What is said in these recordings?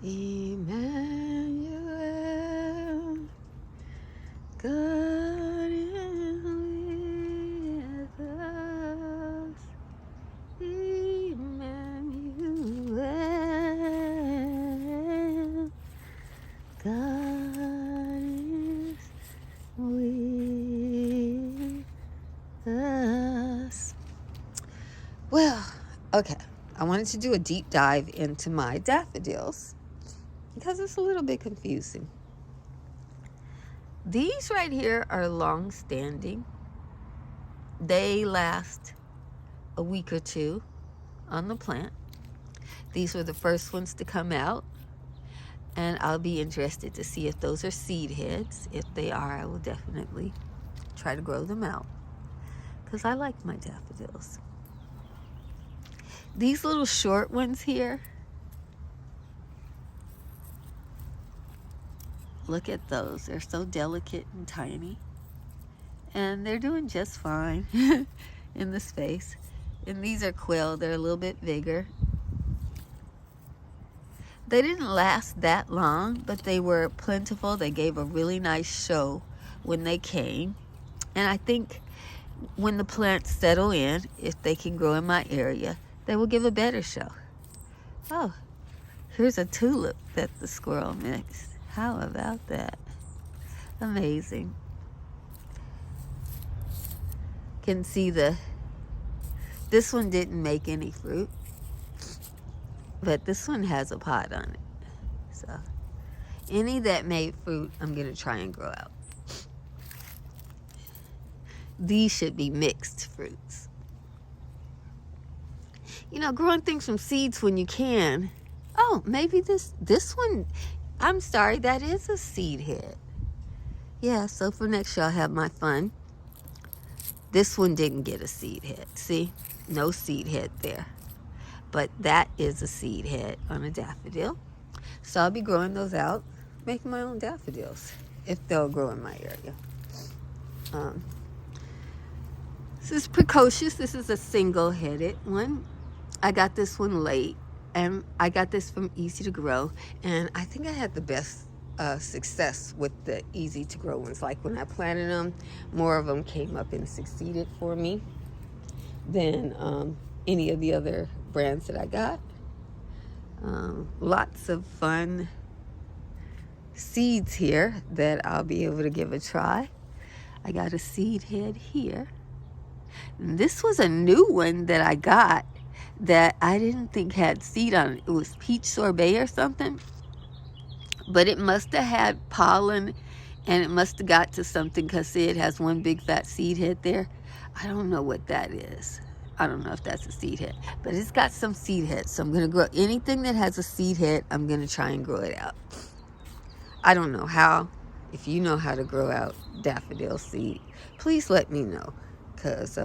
Emmanuel, God is with us. Emmanuel, God is with us. Well, okay. I wanted to do a deep dive into my daffodils because it's a little bit confusing. These right here are long-standing. They last a week or two on the plant. These were the first ones to come out, and I'll be interested to see if those are seed heads. If they are, I will definitely try to grow them out because I like my daffodils. These little short ones here, look at those. They're so delicate and tiny, and they're doing just fine in the space. And these are quail. They're a little bit bigger. They didn't last that long, but they were plentiful. They gave a really nice show when they came. And I think when the plants settle in, if they can grow in my area, they will give a better show. Oh, here's a tulip that the squirrel mixed. How about that? Amazing. Can see this one didn't make any fruit, but this one has a pot on it. So any that made fruit, I'm going to try and grow out. These should be mixed fruits. You know, growing things from seeds when you can. Oh, maybe this one, I'm sorry, that is a seed head. Yeah, so for next year I'll have my fun. This one didn't get a seed head. See? No seed head there. But that is a seed head on a daffodil. So I'll be growing those out, making my own daffodils, if they'll grow in my area. This is precocious. This is a single-headed one. I got this one late, and I got this from Easy to Grow, and I think I had the best success with the Easy to Grow ones. Like when I planted them, more of them came up and succeeded for me than any of the other brands that I got. Lots of fun seeds here that I'll be able to give a try. I got a seed head here. And this was a new one that I got that I didn't think had seed on it. It was peach sorbet or something. But it must have had pollen, and it must have got to something because see, it has one big fat seed head there. I don't know what that is. I don't know if that's a seed head, but it's got some seed heads. So I'm going to grow anything that has a seed head. I'm going to try and grow it out. I don't know how. If you know how to grow out daffodil seed, please let me know, because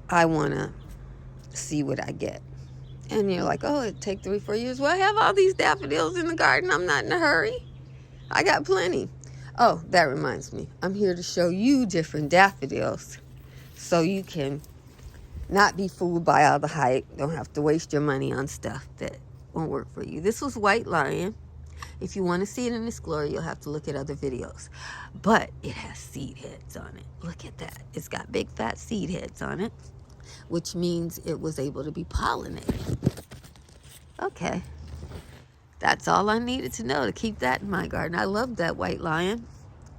I want to see what I get. And you're like, oh, it'd take 3-4 years. Well, I have all these daffodils in the garden. I'm not in a hurry. I got plenty. Oh, that reminds me. I'm here to show you different daffodils so you can not be fooled by all the hype. Don't have to waste your money on stuff that won't work for you. This was White Lion. If you want to see it in its glory, you'll have to look at other videos. But it has seed heads on it. Look at that. It's got big fat seed heads on it, which means it was able to be pollinated. Okay. That's all I needed to know to keep that in my garden. I love that White Lion,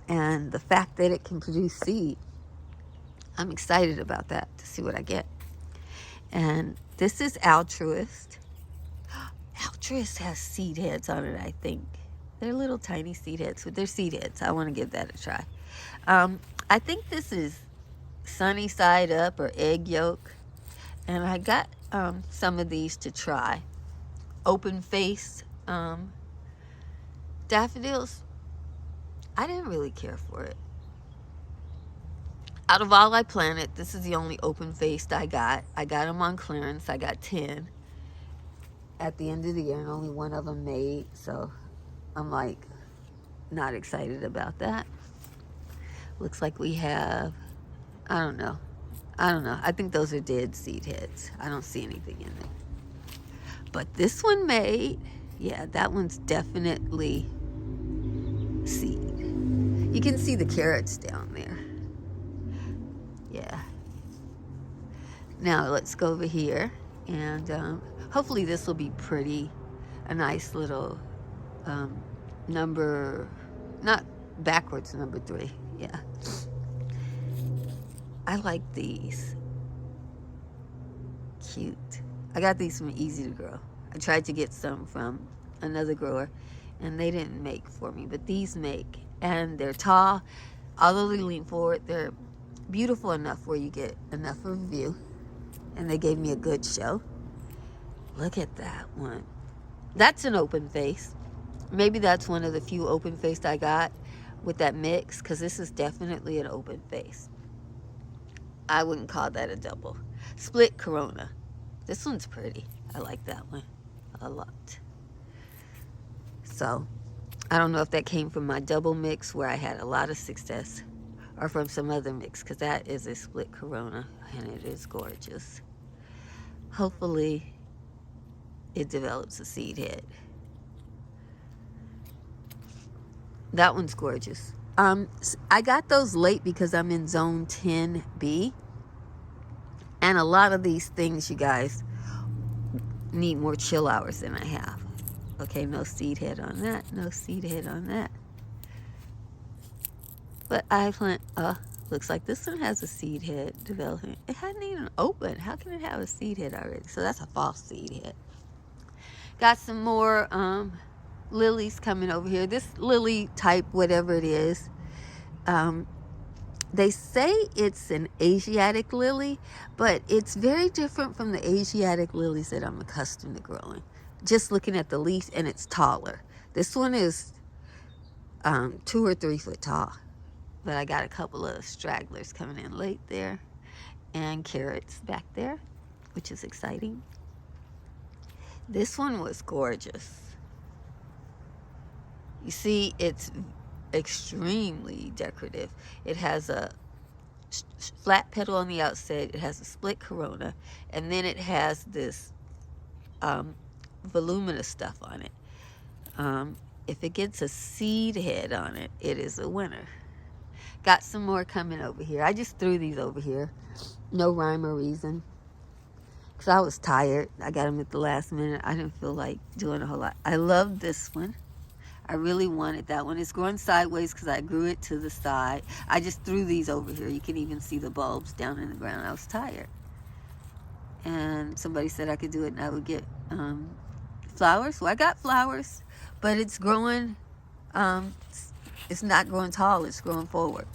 and the fact that it can produce seed. I'm excited about that to see what I get. And this is Altruist. Altruist has seed heads on it, I think. They're little tiny seed heads, but they're seed heads. I want to give that a try. I think this is Sunny Side Up or Egg Yolk. And I got some of these to try. Open face daffodils. I didn't really care for it. Out of all I planted, this is the only open-faced I got. I got them on clearance. I got 10 at the end of the year, and only one of them made. So I'm like not excited about that. Looks like we have, I don't know. I think those are dead seed heads. I don't see anything in there. But this one made, Yeah, that one's definitely seed. You can see the carrots down there. Yeah. Now let's go over here, and hopefully this will be pretty. A nice little number, not backwards, number 3. Yeah. I like these. Cute. I got these from Easy to Grow. I tried to get some from another grower, and they didn't make for me, but these make. And they're tall. Although they lean forward, they're beautiful enough where you get enough of a view. And they gave me a good show. Look at that one. That's an open face. Maybe that's one of the few open faced I got with that mix, because this is definitely an open face. I wouldn't call that a double. Split Corona. This one's pretty. I like that one a lot. So I don't know if that came from my double mix where I had a lot of success, or from some other mix, because that is a split Corona, and it is gorgeous. Hopefully it develops a seed head. That one's gorgeous. I got those late because I'm in zone 10B, and a lot of these things, you guys, need more chill hours than I have. Okay, no seed head on that, no seed head on that. But I plant, looks like this one has a seed head developing. It hadn't even opened. How can it have a seed head already? So that's a false seed head. Got some more lilies coming over here. This lily type, whatever it is, they say it's an Asiatic lily, but it's very different from the Asiatic lilies that I'm accustomed to growing. Just looking at the leaf, and it's taller. This one is 2 or 3 foot tall. But I got a couple of stragglers coming in late there, and carrots back there, which is exciting. This one was gorgeous. You see, it's extremely decorative. It has a flat petal on the outside. It has a split corona, and then it has this voluminous stuff on it. If it gets a seed head on it, it is a winner. Got some more coming over here. I just threw these over here. No rhyme or reason. Because I was tired. I got them at the last minute. I didn't feel like doing a whole lot. I love this one. I really wanted that one. It's growing sideways because I grew it to the side. I just threw these over here. You can even see the bulbs down in the ground. I was tired. And somebody said I could do it and I would get flowers. Well, I got flowers, but it's growing. It's not growing tall. It's growing forward.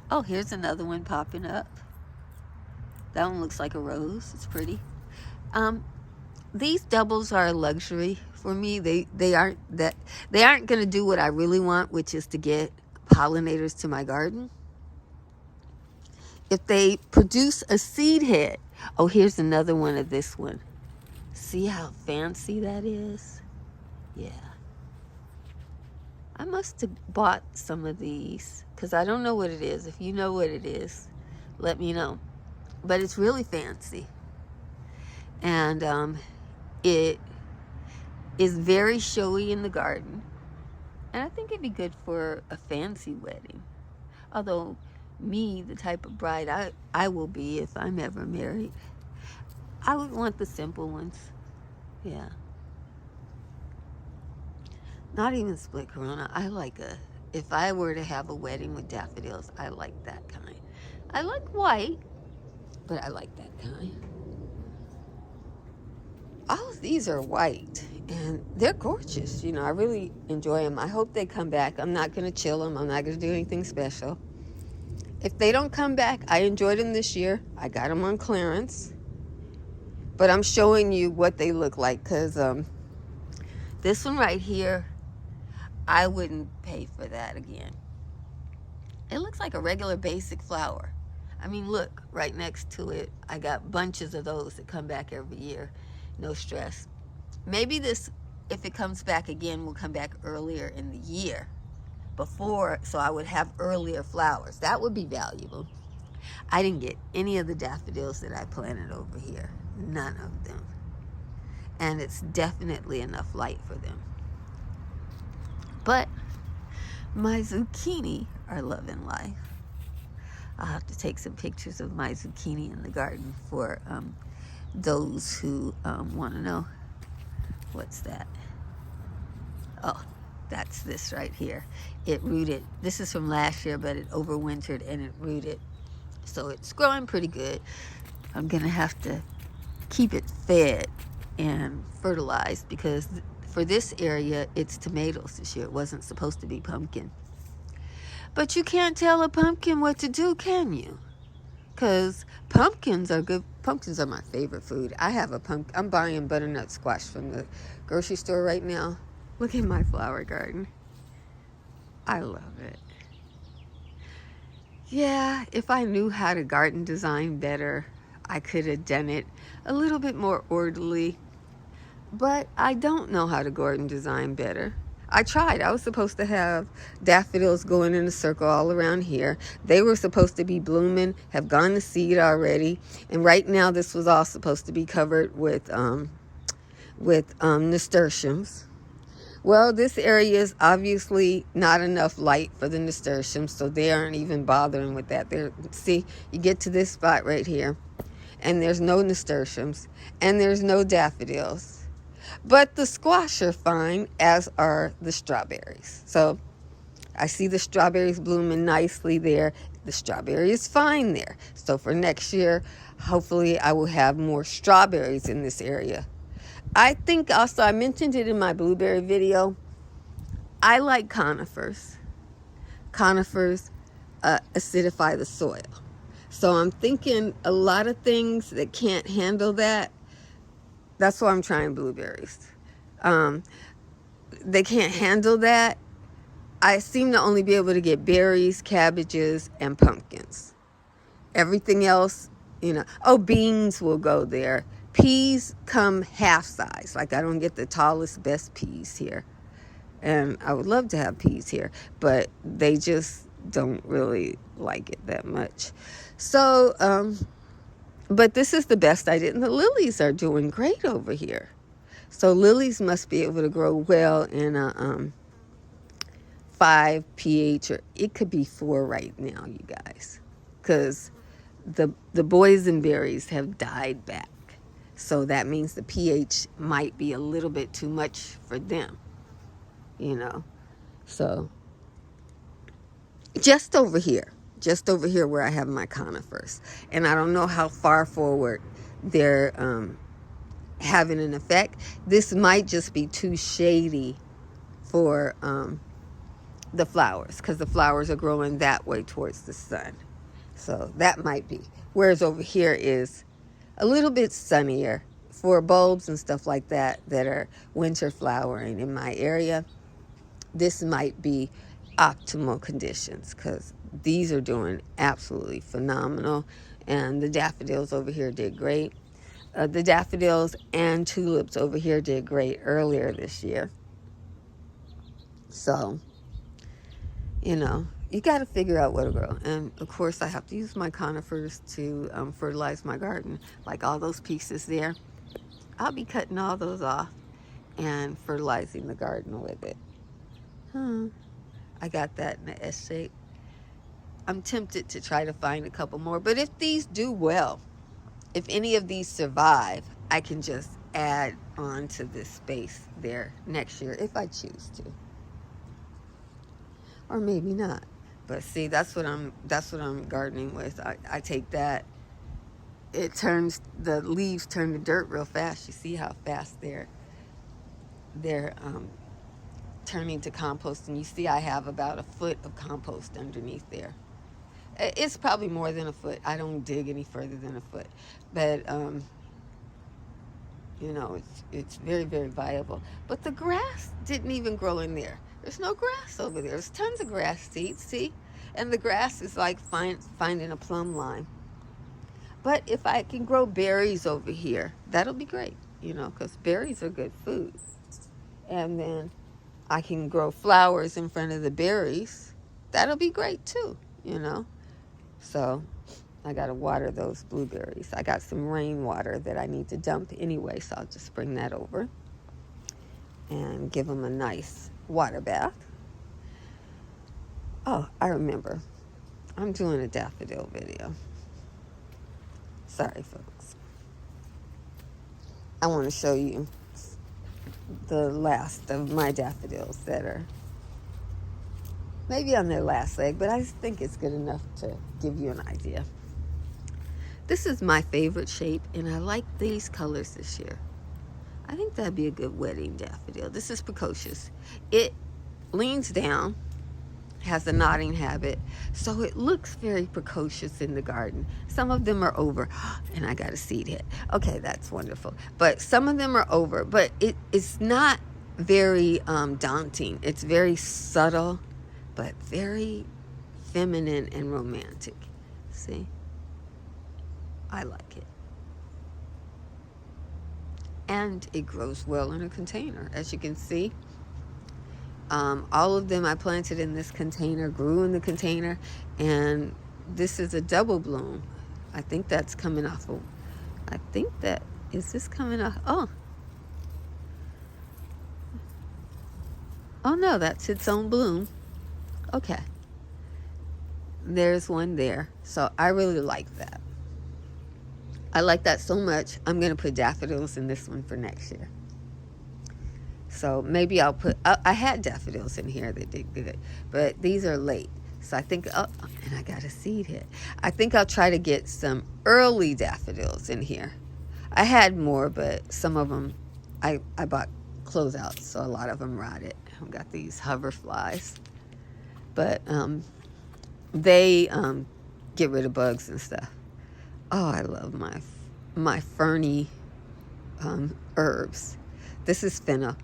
Oh, here's another one popping up. That one looks like a rose. It's pretty. These doubles are a luxury for me. They aren't going to do what I really want, which is to get pollinators to my garden. If they produce a seed head, oh, here's another one of this one. See how fancy that is? Yeah. I must have bought some of these because I don't know what it is. If you know what it is, let me know. But it's really fancy. And it is very showy in the garden. And I think it'd be good for a fancy wedding. Although me, the type of bride I will be if I'm ever married, I would want the simple ones. Yeah. Not even split corona. I like if I were to have a wedding with daffodils, I like that kind. I like white, but I like that kind. All of these are white, and they're gorgeous. You know, I really enjoy them. I hope they come back. I'm not going to chill them. I'm not going to do anything special. If they don't come back, I enjoyed them this year. I got them on clearance. But I'm showing you what they look like, because this one right here, I wouldn't pay for that again. It looks like a regular basic flower. I mean, look, right next to it, I got bunches of those that come back every year. No stress. Maybe this, if it comes back again, will come back earlier in the year before, so I would have earlier flowers. That would be valuable. I didn't get any of the daffodils that I planted over here. None of them. and it's definitely enough light for them. But my zucchini are loving life. I'll have to take some pictures of my zucchini in the garden for those who want to know. What's that? Oh, that's this right here. It rooted. This is from last year, but it overwintered and it rooted. So it's growing pretty good. I'm going to have to keep it fed and fertilized because for this area, it's tomatoes this year. It wasn't supposed to be pumpkin. But you can't tell a pumpkin what to do, can you? Because pumpkins are good. Pumpkins are my favorite food. I have a pumpkin. I'm buying butternut squash from the grocery store right now. Look at my flower garden. I love it. Yeah, if I knew how to garden design better, I could have done it a little bit more orderly. But I don't know how to garden design better. I tried. I was supposed to have daffodils going in a circle all around here. They were supposed to be blooming, have gone to seed already. And right now this was all supposed to be covered with nasturtiums. Well, this area is obviously not enough light for the nasturtiums, so they aren't even bothering with that. See, you get to this spot right here, and there's no nasturtiums, and there's no daffodils. But the squash are fine, as are the strawberries. So I see the strawberries blooming nicely there. The strawberry is fine there. So for next year, hopefully I will have more strawberries in this area. I think also, I mentioned it in my blueberry video, I like conifers. Conifers acidify the soil. So I'm thinking a lot of things that can't handle that. That's why I'm trying blueberries. They can't handle that. I seem to only be able to get berries, cabbages, and pumpkins. Everything else, beans will go there. Peas come half size. Like I don't get the tallest, best peas here. And I would love to have peas here, but they just don't really like it that much. So, but this is the best I did. And the lilies are doing great over here. So lilies must be able to grow well in a 5 pH, or it could be 4 right now, you guys. Because the boysenberries have died back. So that means the pH might be a little bit too much for them, So just over here where I have my conifers. And I don't know how far forward they're having an effect. This might just be too shady for the flowers, because the flowers are growing that way towards the sun. So that might be. Whereas over here is a little bit sunnier for bulbs and stuff like that are winter flowering in my area. This might be optimal conditions because these are doing absolutely phenomenal. And the daffodils over here did great. The daffodils and tulips over here did great earlier this year. So, you got to figure out what to grow. And of course, I have to use my conifers to fertilize my garden. Like all those pieces there, I'll be cutting all those off and fertilizing the garden with it. I got that in the S shape. I'm tempted to try to find a couple more. But if these do well, if any of these survive, I can just add on to this space there next year if I choose to. Or maybe not. But see, that's what I'm gardening with. I take that. The leaves turn to dirt real fast. You see how fast they're turning to compost, and you see I have about a foot of compost underneath there. It's probably more than a foot. I don't dig any further than a foot, but it's very, very viable. But the grass didn't even grow in there. There's no grass over there. There's tons of grass seeds, see? And the grass is like finding a plumb line. But if I can grow berries over here, that'll be great, because berries are good food. And then I can grow flowers in front of the berries. That'll be great too, So I got to water those blueberries. I got some rainwater that I need to dump anyway, so I'll just bring that over and give them a nice water bath. Oh, I remember. I'm doing a daffodil video. Sorry, folks. I want to show you the last of my daffodils that are maybe on their last leg, but I think it's good enough to give you an idea. This is my favorite shape, and I like these colors this year. I think that'd be a good wedding daffodil. This is precocious. It leans down, has a nodding habit, so it looks very precocious in the garden. Some of them are over, and I got a seed head. Okay, that's wonderful. But some of them are over, but it's not very daunting. It's very subtle, but very feminine and romantic. See? I like it. And it grows well in a container, as you can see. All of them I planted in this container, grew in the container, and this is a double bloom. I think that's coming off of, is this coming off? Oh no, that's its own bloom. Okay. There's one there. So I really like that. I like that so much, I'm going to put daffodils in this one for next year. So maybe I'll put, I had daffodils in here that did good, but these are late. So I think, and I got a seed head. I think I'll try to get some early daffodils in here. I had more, but some of them, I bought closeouts, so a lot of them rotted. I've got these hoverflies. But they get rid of bugs and stuff. Oh, I love my ferny herbs. This is fennel.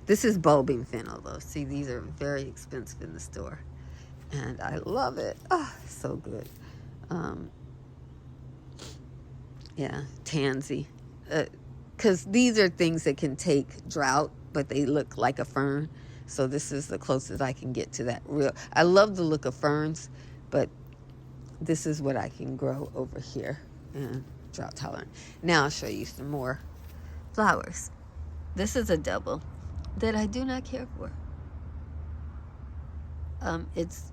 This is bulbing fennel, though. See, these are very expensive in the store. And I love it. Oh, so good. Yeah, tansy. Because these are things that can take drought, but they look like a fern. So this is the closest I can get to that real. I love the look of ferns, but this is what I can grow over here and drought tolerant. Now I'll show you some more flowers. This is a double that I do not care for. It's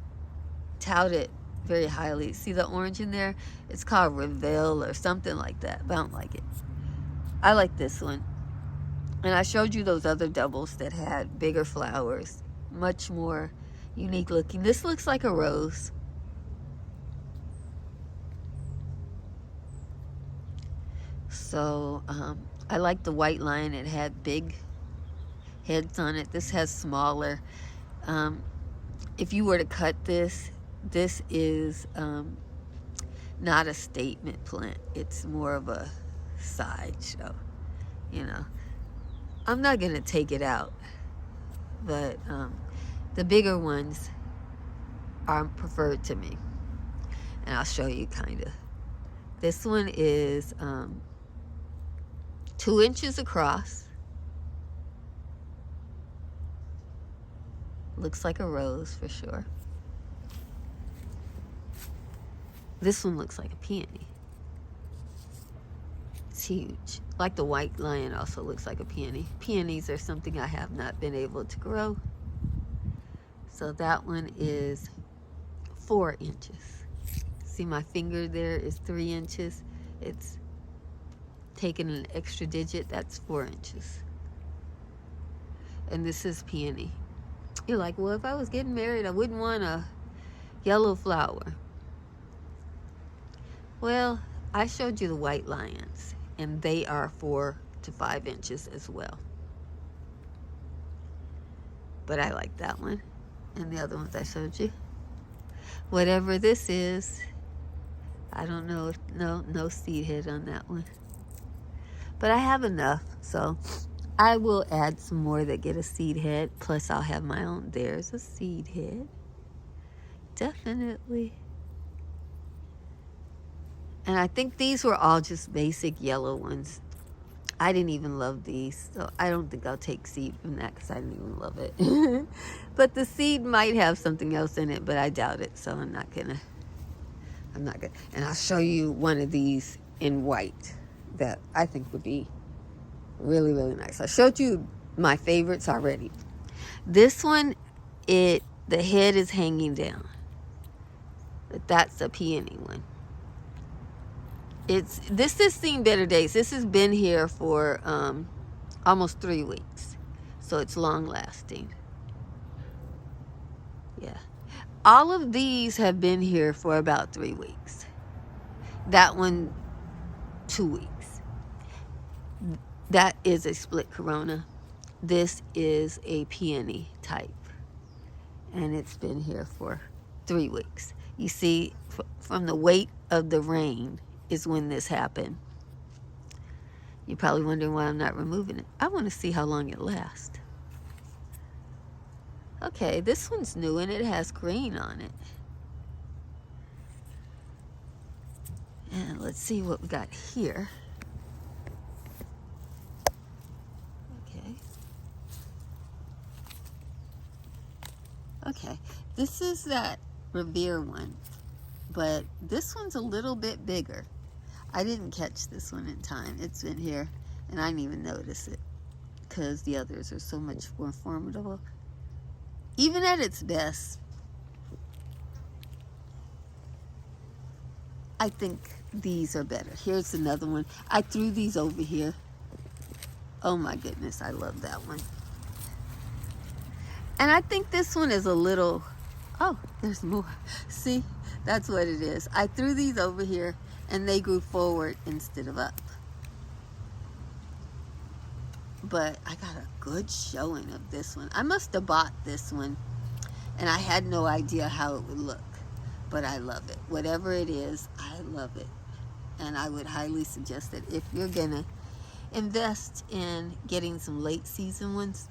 touted very highly. See the orange in there? It's called Reveal or something like that, but I don't like it. I like this one. And I showed you those other doubles that had bigger flowers, much more unique looking. This looks like a rose. So I like the white line. It had big heads on it. This has smaller. If you were to cut this, this is not a statement plant. It's more of a sideshow, you know. I'm not going to take it out, but the bigger ones are preferred to me. And I'll show you kind of. This one is 2 inches across. Looks like a rose for sure. This one looks like a peony. It's huge. Like the white lion also looks like a peony. Peonies are something I have not been able to grow. So that one is 4 inches. See my finger there is 3 inches. It's taken an extra digit. That's 4 inches. And this is peony. You're like, well, if I was getting married, I wouldn't want a yellow flower. Well, I showed you the white lions, and they are 4 to 5 inches as well. But I like that one, and the other ones I showed you. Whatever this is, I don't know. No seed head on that one. But I have enough, so I will add some more that get a seed head. Plus, I'll have my own. There's a seed head. Definitely. And I think these were all just basic yellow ones. I didn't even love these, so I don't think I'll take seed from that because I didn't even love it. But the seed might have something else in it, but I doubt it, so I'm not going to I'm not good. And I'll show you one of these in white that I think would be really, really nice. I showed you my favorites already. This one, the head is hanging down. But that's a peony one. This has seen better days. This has been here for almost 3 weeks. So it's long lasting. Yeah. All of these have been here for about 3 weeks. That one, 2 weeks. That is a split corona. This is a peony type. And it's been here for 3 weeks. You see, from the weight of the rain is when this happened. You're probably wondering why I'm not removing it. I want to see how long it lasts. Okay, this one's new and it has green on it. And let's see what we got here. Okay. Okay, this is that Revere one, but this one's a little bit bigger. I didn't catch this one in time. It's been here and I didn't even notice it because the others are so much more formidable. Even at its best, I think these are better. Here's another one. I threw these over here. Oh my goodness, I love that one. And I think this one is a little, oh, there's more. See, that's what it is. I threw these over here and they grew forward instead of up. But I got a good showing of this one. I must have bought this one and I had no idea how it would look, but I love it. Whatever it is, I love it. And I would highly suggest that if you're gonna invest in getting some late season ones,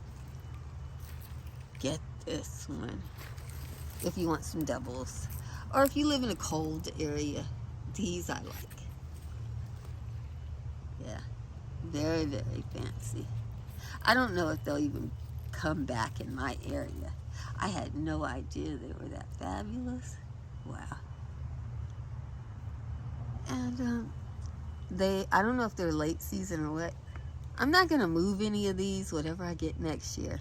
get this one. If you want some doubles, or if you live in a cold area, these I like. Yeah, very, very fancy. I don't know if they'll even come back in my area. I had no idea they were that fabulous. Wow. And I don't know if they're late season or what. I'm not gonna move any of these, whatever I get next year.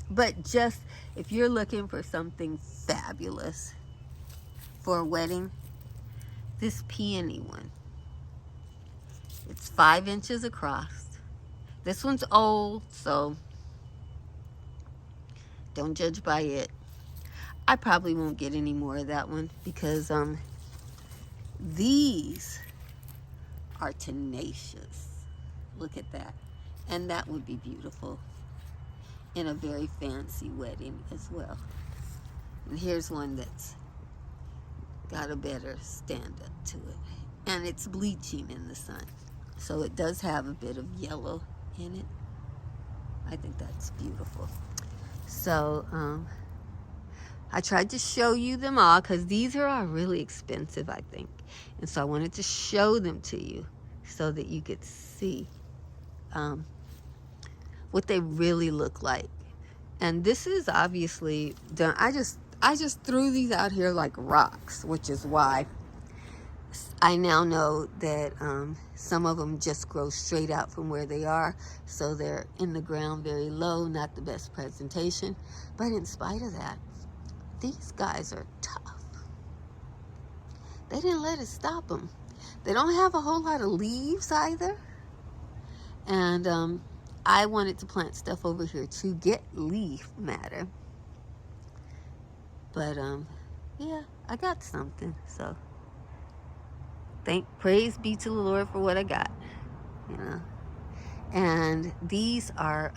But just if you're looking for something fabulous for a wedding, this peony one. It's 5 inches across. This one's old, so don't judge by it. I probably won't get any more of that one because these are tenacious. Look at that. And that would be beautiful in a very fancy wedding as well. And here's one that's got a better stand up to it. And it's bleaching in the sun. So it does have a bit of yellow in it. I think that's beautiful. So I tried to show you them all because these are all really expensive, I think. And so I wanted to show them to you so that you could see what they really look like. And this is obviously done. I just threw these out here like rocks, which is why I now know that some of them just grow straight out from where they are. So they're in the ground very low, not the best presentation. But in spite of that, these guys are tough. They didn't let it stop them. They don't have a whole lot of leaves either. And I wanted to plant stuff over here to get leaf matter. But yeah, I got something. So praise be to the Lord for what I got, you know. And these are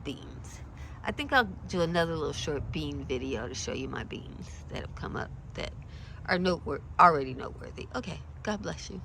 beans. I think I'll do another little short bean video to show you my beans that have come up that are already noteworthy. Okay, God bless you.